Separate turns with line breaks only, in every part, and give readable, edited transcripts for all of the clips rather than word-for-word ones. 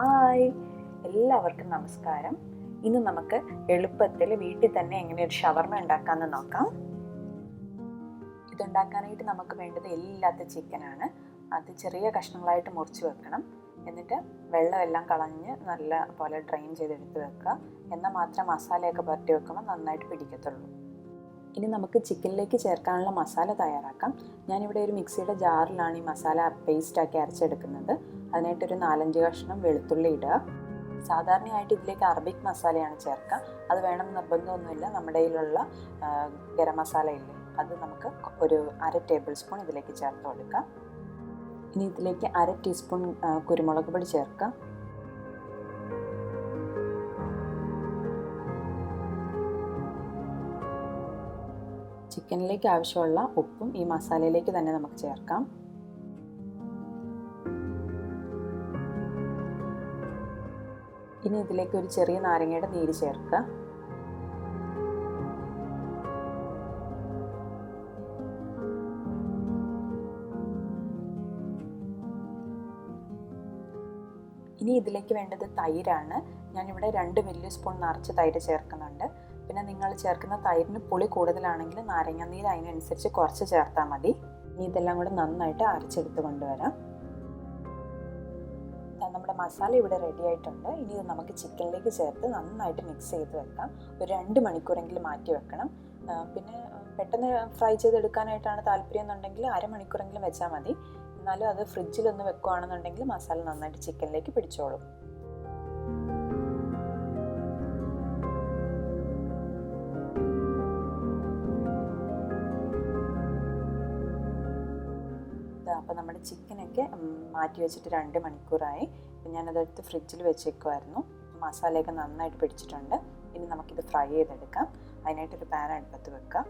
Hi, എല്ലാവർക്കും നമസ്കാരം. ഇന്ന് നമുക്ക് എളുപ്പത്തിൽ വീട്ടിൽ തന്നെ എങ്ങനെ ഒരു ഷവർമ ഉണ്ടാക്കാമെന്ന് നോക്കാം. ഇതുണ്ടാക്കാനായിട്ട് നമുക്ക് വേണ്ടത് എല്ലാത്ത ചിക്കനാണ്. അത് ചെറിയ കഷ്ണങ്ങളായിട്ട് മുറിച്ച് വെക്കണം. എന്നിട്ട് വെള്ളമെല്ലാം കളഞ്ഞ് നല്ല പോലെ ഡ്രെയിൻ ചെയ്തെടുത്ത് വെക്കുക. എന്നാൽ മാത്രം മസാലയൊക്കെ പുരട്ടി വെക്കുമ്പോൾ നന്നായിട്ട് പിടിക്കത്തുള്ളൂ. ഇനി നമുക്ക് ചിക്കനിലേക്ക് ചേർക്കാനുള്ള മസാല തയ്യാറാക്കാം. ഞാനിവിടെ ഒരു മിക്സിയുടെ ജാറിലാണ് ഈ മസാല പേസ്റ്റാക്കി അരച്ചെടുക്കുന്നത്. അതിനായിട്ടൊരു 4-5 കഷ്ണം വെളുത്തുള്ളി ഇടുക. സാധാരണയായിട്ട് ഇതിലേക്ക് അറബിക് മസാലയാണ് ചേർക്കുക. അത് വേണം നിർബന്ധമൊന്നുമില്ല. നമ്മുടെ കയ്യിലുള്ള ഗരം മസാല ഇല്ലേ, അത് നമുക്ക് ഒരു 1/2 ടേബിൾ സ്പൂൺ ഇതിലേക്ക് ചേർത്ത് കൊടുക്കാം. ഇനി ഇതിലേക്ക് 1/2 ടീസ്പൂൺ കുരുമുളക് പൊടി ചേർക്കാം. ചിക്കനിലേക്ക് ആവശ്യമുള്ള ഉപ്പും ഈ മസാലയിലേക്ക് തന്നെ നമുക്ക് ചേർക്കാം. ഇനി ഇതിലേക്ക് ഒരു ചെറിയ നാരങ്ങയുടെ നീര് ചേർക്കുക. ഇനി ഇതിലേക്ക് വേണ്ടത് തൈരാണ്. ഞാനിവിടെ 2 വലിയ സ്പൂൺ നിറച്ച് തൈര് ചേർക്കുന്നുണ്ട്. പിന്നെ നിങ്ങൾ ചേർക്കുന്ന തൈരിന് പുളി കൂടുതലാണെങ്കിൽ നാരങ്ങ നീര് അതിനനുസരിച്ച് കുറച്ച് ചേർത്താൽ മതി. ഇനി ഇതെല്ലാം കൂടെ നന്നായിട്ട് അരച്ചെടുത്ത് കൊണ്ടുവരാം. നമ്മുടെ മസാല ഇവിടെ റെഡി ആയിട്ടുണ്ട്. ഇനി ഇത് നമുക്ക് ചിക്കനിലേക്ക് ചേർത്ത് നന്നായിട്ട് മിക്സ് ചെയ്ത് വെക്കാം. ഒരു 2 മണിക്കൂറെങ്കിലും മാറ്റി വെക്കണം. പിന്നെ പെട്ടെന്ന് ഫ്രൈ ചെയ്തെടുക്കാനായിട്ടാണ് താല്പര്യം എന്നുണ്ടെങ്കിൽ 1/2 മണിക്കൂറെങ്കിലും വെച്ചാൽ മതി. എന്നാലും അത് ഫ്രിഡ്ജിലൊന്ന് വെക്കുകയാണെന്നുണ്ടെങ്കിൽ മസാല നന്നായിട്ട് ചിക്കനിലേക്ക് പിടിച്ചോളും. അപ്പോൾ നമ്മുടെ ചിക്കനൊക്കെ മാറ്റി വെച്ചിട്ട് 2 മണിക്കൂറായി. ഞാനതെടുത്ത് ഫ്രിഡ്ജിൽ വെച്ചേക്കുമായിരുന്നു. മസാലയൊക്കെ നന്നായിട്ട് പിടിച്ചിട്ടുണ്ട്. ഇനി നമുക്കിത് ഫ്രൈ ചെയ്തെടുക്കാം. അതിനായിട്ടൊരു പാൻ അടുപ്പത്ത് വെക്കാം.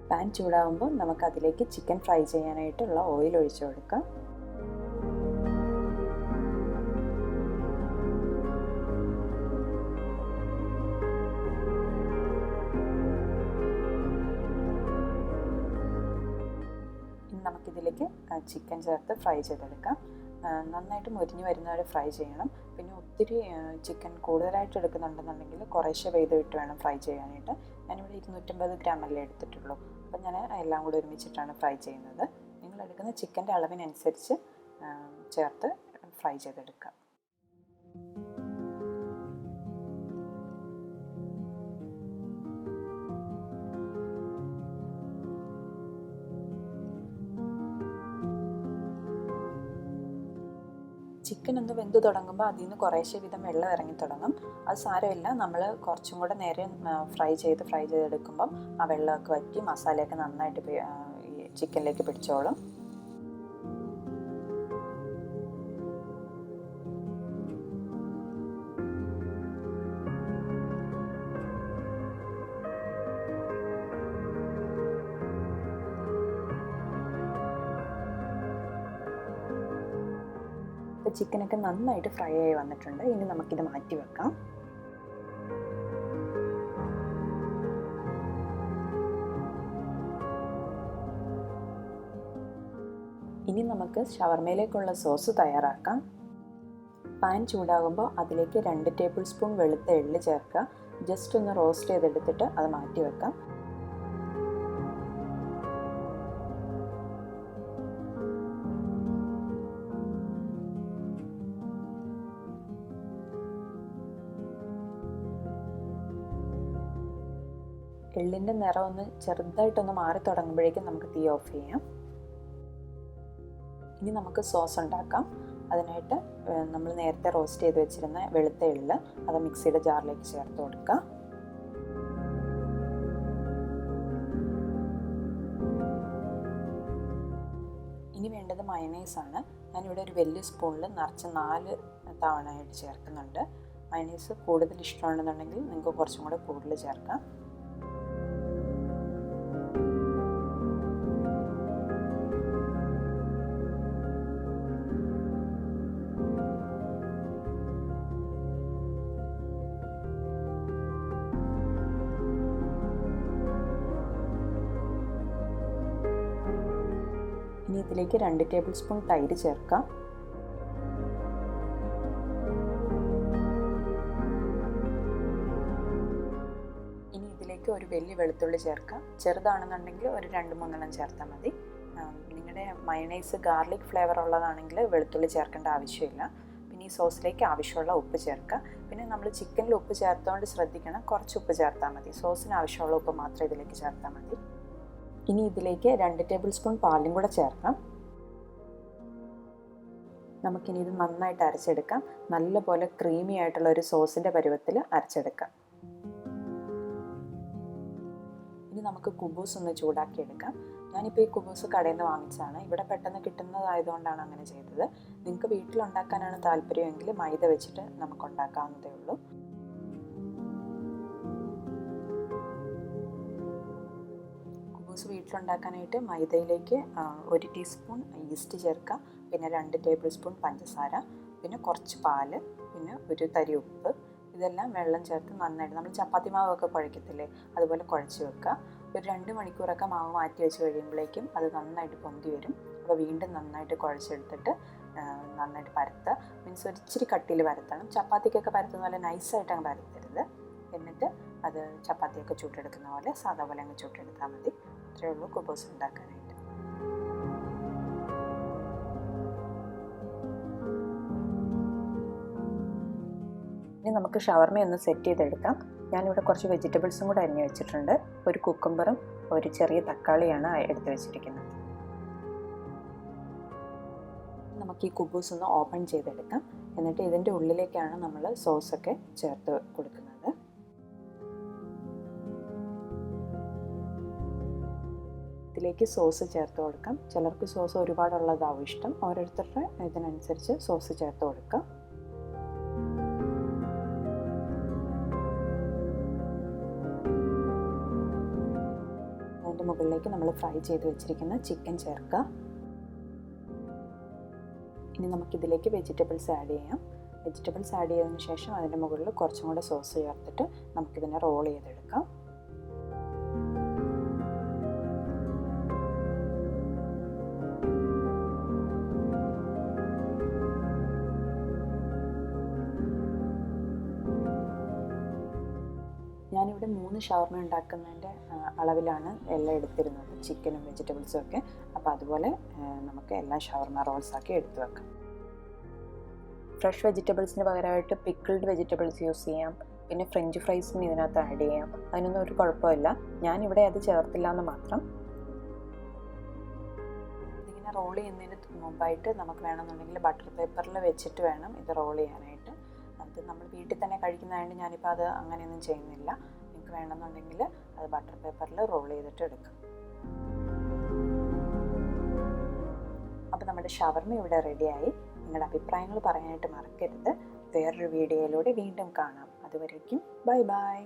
പാൻ ചൂടാകുമ്പോൾ നമുക്കതിലേക്ക് ചിക്കൻ ഫ്രൈ ചെയ്യാനായിട്ടുള്ള ഓയിൽ ഒഴിച്ചു കൊടുക്കാം. നമുക്കിതിലേക്ക് ചിക്കൻ ചേർത്ത് ഫ്രൈ ചെയ്തെടുക്കാം. നന്നായിട്ട് മുരിഞ്ഞ് വരുന്നവരെ ഫ്രൈ ചെയ്യണം. പിന്നെ ഒത്തിരി ചിക്കൻ കൂടുതലായിട്ട് എടുക്കുന്നുണ്ടെന്നുണ്ടെങ്കിൽ കുറേശ്ശെ വെയ്തിട്ട് വേണം ഫ്രൈ ചെയ്യാനായിട്ട്. ഞാനിവിടെ 250 ഗ്രാമല്ലേ എടുത്തിട്ടുള്ളൂ. അപ്പം ഞാൻ എല്ലാം കൂടി ഒരുമിച്ചിട്ടാണ് ഫ്രൈ ചെയ്യുന്നത്. നിങ്ങൾ എടുക്കുന്ന ചിക്കൻ്റെ അളവിനനുസരിച്ച് ചേർത്ത് ഫ്രൈ ചെയ്തെടുക്കാം. ചിക്കൻ ഒന്ന് വെന്ത് തുടങ്ങുമ്പോൾ അതിൽ നിന്ന് കുറേശ്ശെ വിധം വെള്ളം ഇറങ്ങി തുടങ്ങും. അത് സാരമില്ല, നമ്മൾ കുറച്ചും കൂടെ നേരം ഫ്രൈ ചെയ്തെടുക്കുമ്പം ആ വെള്ളമൊക്കെ വറ്റി മസാലയൊക്കെ നന്നായിട്ട് ഈ ചിക്കനിലേക്ക് പിടിച്ചോളും. അപ്പോൾ ചിക്കനൊക്കെ നന്നായിട്ട് ഫ്രൈ ആയി വന്നിട്ടുണ്ട്. ഇനി നമുക്കിത് മാറ്റി വെക്കാം. ഇനി നമുക്ക് ഷവർമയിലേക്കുള്ള സോസ് തയ്യാറാക്കാം. പാൻ ചൂടാകുമ്പോൾ അതിലേക്ക് 2 ടേബിൾ സ്പൂൺ വെളുത്ത എള്ള് ചേർക്കുക. ജസ്റ്റ് ഒന്ന് റോസ്റ്റ് ചെയ്തെടുത്തിട്ട് അത് മാറ്റി വെക്കാം. എള്ളിൻ്റെ നിറം ഒന്ന് ചെറുതായിട്ടൊന്ന് മാറി തുടങ്ങുമ്പോഴേക്കും നമുക്ക് തീ ഓഫ് ചെയ്യാം. ഇനി നമുക്ക് സോസ് ഉണ്ടാക്കാം. അതിനായിട്ട് നമ്മൾ നേരത്തെ റോസ്റ്റ് ചെയ്ത് വെച്ചിരുന്ന വെളുത്ത എള്ള് അത് മിക്സിയുടെ ജാറിലേക്ക് ചേർത്ത് കൊടുക്കുക. ഇനി വേണ്ടത് മയണൈസാണ്. ഞാനിവിടെ ഒരു വലിയ സ്പൂണിൽ നിറച്ച് 4 തവണയായിട്ട് ചേർക്കുന്നുണ്ട്. മയണൈസ് കൂടുതൽ ഇഷ്ടമുണ്ടെന്നുണ്ടെങ്കിൽ നിങ്ങൾക്ക് കുറച്ചും കൂടെ കൂടുതൽ ചേർക്കാം. ഇനി ഇതിലേക്ക് 2 ടേബിൾ സ്പൂൺ തൈര് ചേർക്കാം. ഇതിലേക്ക് ഒരു വലിയ വെളുത്തുള്ളി ചേർക്കാം. ചെറുതാണെന്നുണ്ടെങ്കിൽ ഒരു 2-3 ചേർത്താൽ മതി. നിങ്ങളുടെ മയണൈസ് ഗാർലിക് ഫ്ലേവർ ഉള്ളതാണെങ്കിൽ വെളുത്തുള്ളി ചേർക്കേണ്ട ആവശ്യമില്ല. പിന്നെ ഈ സോസിലേക്ക് ആവശ്യമുള്ള ഉപ്പ് ചേർക്കുക. പിന്നെ നമ്മൾ ചിക്കനിൽ ഉപ്പ് ചേർത്തുകൊണ്ട് ശ്രദ്ധിക്കണം, കുറച്ച് ഉപ്പ് ചേർത്താൽ മതി. സോസിന് ആവശ്യമുള്ള ഉപ്പ് മാത്രം ഇതിലേക്ക് ചേർത്താൽ മതി. ഇനി ഇതിലേക്ക് 2 ടേബിൾ സ്പൂൺ പാലും കൂടെ ചേർക്കാം. നമുക്കിനി ഇത് നന്നായിട്ട് അരച്ചെടുക്കാം. നല്ലപോലെ ക്രീമി ആയിട്ടുള്ള ഒരു സോസിൻ്റെ പരുവത്തിൽ അരച്ചെടുക്കാം. ഇനി നമുക്ക് കുബൂസ് ഒന്ന് ചൂടാക്കിയെടുക്കാം. ഞാനിപ്പോൾ ഈ കുബൂസ് കടയിൽ നിന്ന് വാങ്ങിച്ചതാണ്. ഇവിടെ പെട്ടെന്ന് കിട്ടുന്നതായതുകൊണ്ടാണ് അങ്ങനെ ചെയ്തത്. നിങ്ങൾക്ക് വീട്ടിലുണ്ടാക്കാനാണ് താല്പര്യമെങ്കിൽ മൈദ വെച്ചിട്ട് നമുക്ക് ഉണ്ടാക്കാവുന്നതേ ഉള്ളൂ. കുബൂസ് വീട്ടിലുണ്ടാക്കാനായിട്ട് മൈദയിലേക്ക് 1 ടീസ്പൂൺ ഈസ്റ്റ് ചേർക്കാം. പിന്നെ 2 ടേബിൾ സ്പൂൺ പഞ്ചസാര, പിന്നെ കുറച്ച് പാല്, പിന്നെ ഒരു തരി ഉപ്പ്. ഇതെല്ലാം വെള്ളം ചേർത്ത് നന്നായിട്ട് നമ്മൾ ചപ്പാത്തി മാവൊക്കെ കുഴക്കത്തില്ലേ, അതുപോലെ കുഴച്ച് വെക്കുക. ഒരു 2 മണിക്കൂറൊക്കെ മാവ് മാറ്റി വെച്ച് കഴിയുമ്പോഴേക്കും അത് നന്നായിട്ട് പൊന്തി വരും. അപ്പോൾ വീണ്ടും നന്നായിട്ട് കുഴച്ചെടുത്തിട്ട് നന്നായിട്ട് പരത്തുക. മീൻസ് ഒരു ഇച്ചിരി കട്ടിയിൽ പരത്തണം. ചപ്പാത്തിക്കൊക്കെ പരത്തുന്ന പോലെ നൈസായിട്ട് അങ്ങ് പരത്തരുത്. എന്നിട്ട് അത് ചപ്പാത്തിയൊക്കെ ചുട്ടെടുക്കുന്ന പോലെ സാധാ പോലെ അങ്ങ് ചുട്ടെടുത്താൽ മതി. അത്രയേ ഉള്ളൂ കുബൂസ് ഉണ്ടാക്കാനായിട്ട്. ഇനി നമുക്ക് ഷവർമ ഒന്ന് സെറ്റ് ചെയ്തെടുക്കാം. ഞാനിവിടെ കുറച്ച് വെജിറ്റബിൾസും കൂടെ അരിഞ്ഞ് വെച്ചിട്ടുണ്ട്. ഒരു കുക്കുംബറും ഒരു ചെറിയ തക്കാളിയാണ് എടുത്ത് വെച്ചിരിക്കുന്നത്. നമുക്ക് ഈ കുബൂസ് ഒന്ന് ഓപ്പൺ ചെയ്തെടുക്കാം. എന്നിട്ട് ഇതിൻ്റെ ഉള്ളിലേക്കാണ് നമ്മൾ സോസൊക്കെ ചേർത്ത് കൊടുക്കുന്നത്. ഇതിലേക്ക് സോസ് ചേർത്ത് കൊടുക്കാം. ചിലർക്ക് സോസ് ഒരുപാടുള്ളതാവും ഇഷ്ടം. ഓരോരുത്തരുടെ ഇതിനനുസരിച്ച് സോസ് ചേർത്ത് കൊടുക്കാം. അതിൻ്റെ മുകളിലേക്ക് നമ്മൾ ഫ്രൈ ചെയ്ത് വെച്ചിരിക്കുന്ന ചിക്കൻ ചേർക്കുക. ഇനി നമുക്കിതിലേക്ക് വെജിറ്റബിൾസ് ആഡ് ചെയ്യാം. വെജിറ്റബിൾസ് ആഡ് ചെയ്തതിന് ശേഷം അതിൻ്റെ മുകളിൽ കുറച്ചും കൂടെ സോസ് ചേർത്തിട്ട് നമുക്കിതിനെ റോൾ ചെയ്തെടുക്കാം. ഞാനിവിടെ 3 ഷവർമ ഉണ്ടാക്കുന്നതിൻ്റെ അളവിലാണ് എല്ലാം എടുത്തിരുന്നത്, ചിക്കനും വെജിറ്റബിൾസും ഒക്കെ. അപ്പോൾ അതുപോലെ നമുക്ക് എല്ലാ ഷവർമ റോൾസാക്കി എടുത്തു വെക്കാം. ഫ്രഷ് വെജിറ്റബിൾസിന് പകരമായിട്ട് പിക്കിൾഡ് വെജിറ്റബിൾസ് യൂസ് ചെയ്യാം. പിന്നെ ഫ്രഞ്ച് ഫ്രൈസും ഇതിനകത്ത് ആഡ് ചെയ്യാം. അതിനൊന്നും ഒരു കുഴപ്പമില്ല. ഞാനിവിടെ അത് ചേർത്തില്ല എന്ന് മാത്രം. ഇതിങ്ങനെ റോൾ ചെയ്യുന്നതിന് മുമ്പായിട്ട് നമുക്ക് വേണമെന്നുണ്ടെങ്കിൽ ബട്ടർ പേപ്പറിൽ വെച്ചിട്ട് വേണം ഇത് റോൾ ചെയ്യാനായിട്ട്. അത് നമ്മൾ വീട്ടിൽ തന്നെ കഴിക്കുന്നതായതുകൊണ്ട് ഞാനിപ്പോൾ അത് അങ്ങനെയൊന്നും ചെയ്യുന്നില്ല. നിങ്ങൾക്ക് വേണമെന്നുണ്ടെങ്കിൽ അത് ബട്ടർ പേപ്പറിൽ റോൾ ചെയ്തിട്ട് എടുക്കാം. അപ്പോൾ നമ്മുടെ ഷവർമ ഇവിടെ റെഡിയായി. നിങ്ങളുടെ അഭിപ്രായങ്ങൾ പറയാനായിട്ട് മറക്കരുത്. വേറൊരു വീഡിയോയിലൂടെ വീണ്ടും കാണാം. അതുവരേക്കും ബൈ ബൈ.